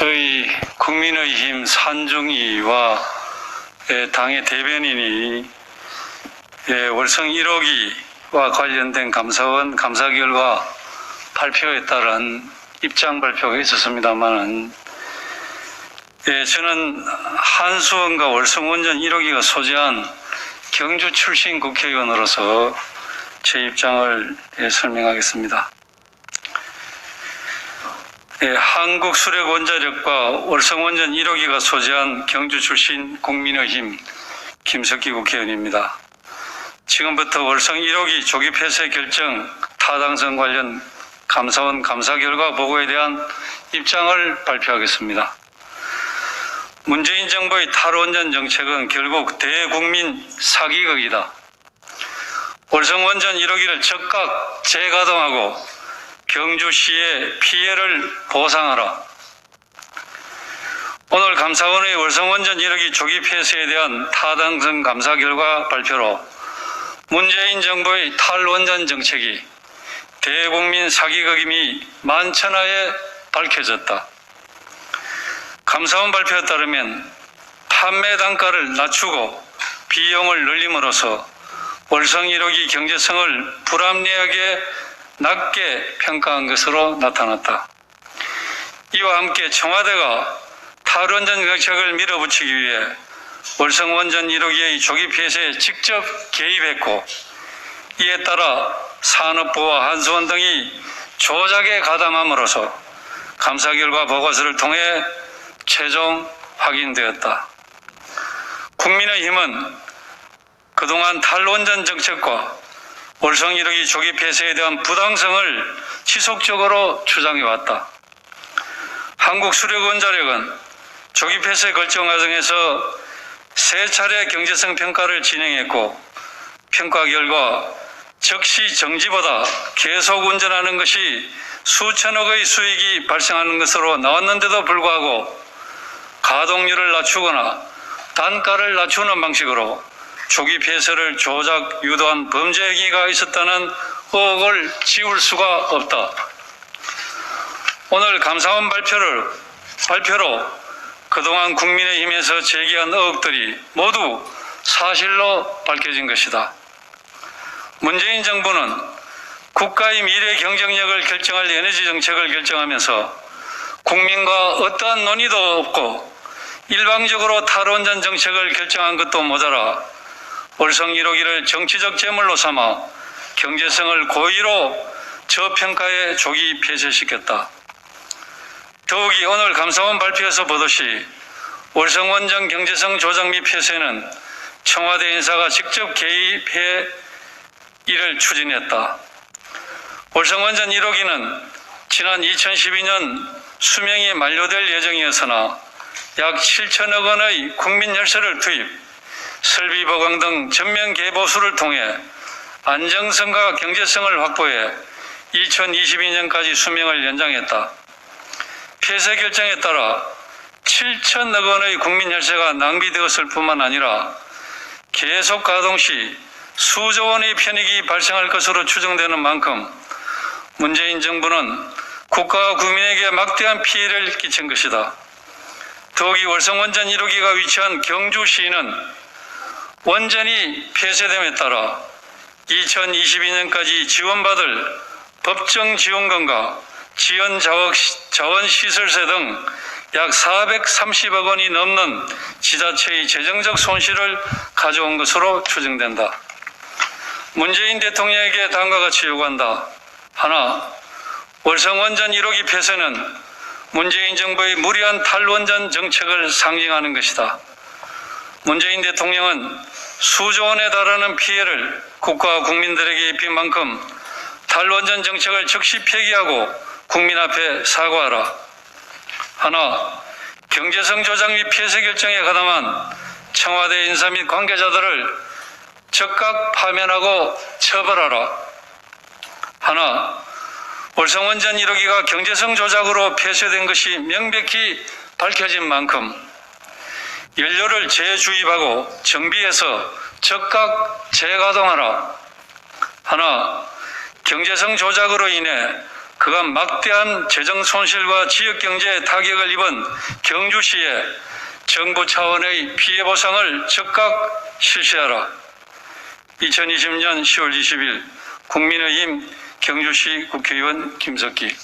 저희 국민의힘 산중위와 당의 대변인이 월성 1호기와 관련된 감사원 감사 결과 발표에 따른 입장 발표가 있었습니다만, 저는 한수원과 월성 원전 1호기가 소재한 경주 출신 국회의원으로서 제 입장을 설명하겠습니다. 한국수력원자력과 월성원전 1호기가 소재한 경주 출신 국민의힘 김석기 국회의원입니다. 지금부터 월성 1호기 조기 폐쇄 결정 타당성 관련 감사원 감사 결과 보고에 대한 입장을 발표하겠습니다. 문재인 정부의 탈원전 정책은 결국 대국민 사기극이다. 월성원전 1호기를 즉각 재가동하고 경주시의 피해를 보상하라. 오늘 감사원의 월성원전 1호기 조기 폐쇄에 대한 타당성 감사 결과 발표로 문재인 정부의 탈원전 정책이 대국민 사기극임이 만천하에 밝혀졌다. 감사원 발표에 따르면 판매 단가를 낮추고 비용을 늘림으로써 월성 1호기 경제성을 불합리하게 낮게 평가한 것으로 나타났다. 이와 함께 청와대가 탈원전 정책을 밀어붙이기 위해 월성 원전 1호기의 조기 폐쇄에 직접 개입했고, 이에 따라 산업부와 한수원 등이 조작에 가담함으로써 감사 결과 보고서를 통해 최종 확인되었다. 국민의힘은 그동안 탈원전 정책과 월성 1호기 조기 폐쇄에 대한 부당성을 지속적으로 주장해왔다. 한국수력원자력은 조기 폐쇄 결정 과정에서 3차례 경제성 평가를 진행했고, 평가 결과 즉시 정지보다 계속 운전하는 것이 수천억의 수익이 발생하는 것으로 나왔는데도 불구하고 가동률을 낮추거나 단가를 낮추는 방식으로 조기 폐쇄를 조작, 유도한 범죄 행위가 있었다는 의혹을 지울 수가 없다. 오늘 감사원 발표로 그동안 국민의힘에서 제기한 의혹들이 모두 사실로 밝혀진 것이다. 문재인 정부는 국가의 미래 경쟁력을 결정할 에너지 정책을 결정하면서 국민과 어떠한 논의도 없고 일방적으로 탈원전 정책을 결정한 것도 모자라 월성 1호기를 정치적 제물로 삼아 경제성을 고의로 저평가해 조기 폐쇄시켰다. 더욱이 오늘 감사원 발표에서 보듯이 월성 원전 경제성 조작 및 폐쇄는 청와대 인사가 직접 개입해 이를 추진했다. 월성 원전 1호기는 지난 2012년 수명이 만료될 예정이었으나 약 7천억 원의 국민 혈세를 투입, 설비 보강 등 전면 개보수를 통해 안정성과 경제성을 확보해 2022년까지 수명을 연장했다. 폐쇄 결정에 따라 7천억 원의 국민 혈세가 낭비되었을 뿐만 아니라 계속 가동 시 수조 원의 편익이 발생할 것으로 추정되는 만큼 문재인 정부는 국가와 국민에게 막대한 피해를 끼친 것이다. 더욱이 월성 원전 1호기가 위치한 경주시는 원전이 폐쇄됨에 따라 2022년까지 지원받을 법정 지원금과 지연 자원시설세 등 약 430억 원이 넘는 지자체의 재정적 손실을 가져온 것으로 추정된다. 문재인 대통령에게 다음과 같이 요구한다. 하나, 월성 원전 1호기 폐쇄는 문재인 정부의 무리한 탈원전 정책을 상징하는 것이다. 문재인 대통령은 수조 원에 달하는 피해를 국가와 국민들에게 입힌 만큼 탈원전 정책을 즉시 폐기하고 국민 앞에 사과하라. 하나, 경제성 조작 및 폐쇄 결정에 가담한 청와대 인사 및 관계자들을 즉각 파면하고 처벌하라. 하나, 월성 원전 1호기가 경제성 조작으로 폐쇄된 것이 명백히 밝혀진 만큼 연료를 재주입하고 정비해서 즉각 재가동하라. 하나, 경제성 조작으로 인해 그간 막대한 재정 손실과 지역 경제에 타격을 입은 경주시에 정부 차원의 피해 보상을 즉각 실시하라. 2020년 10월 20일 국민의힘 경주시 국회의원 김석기.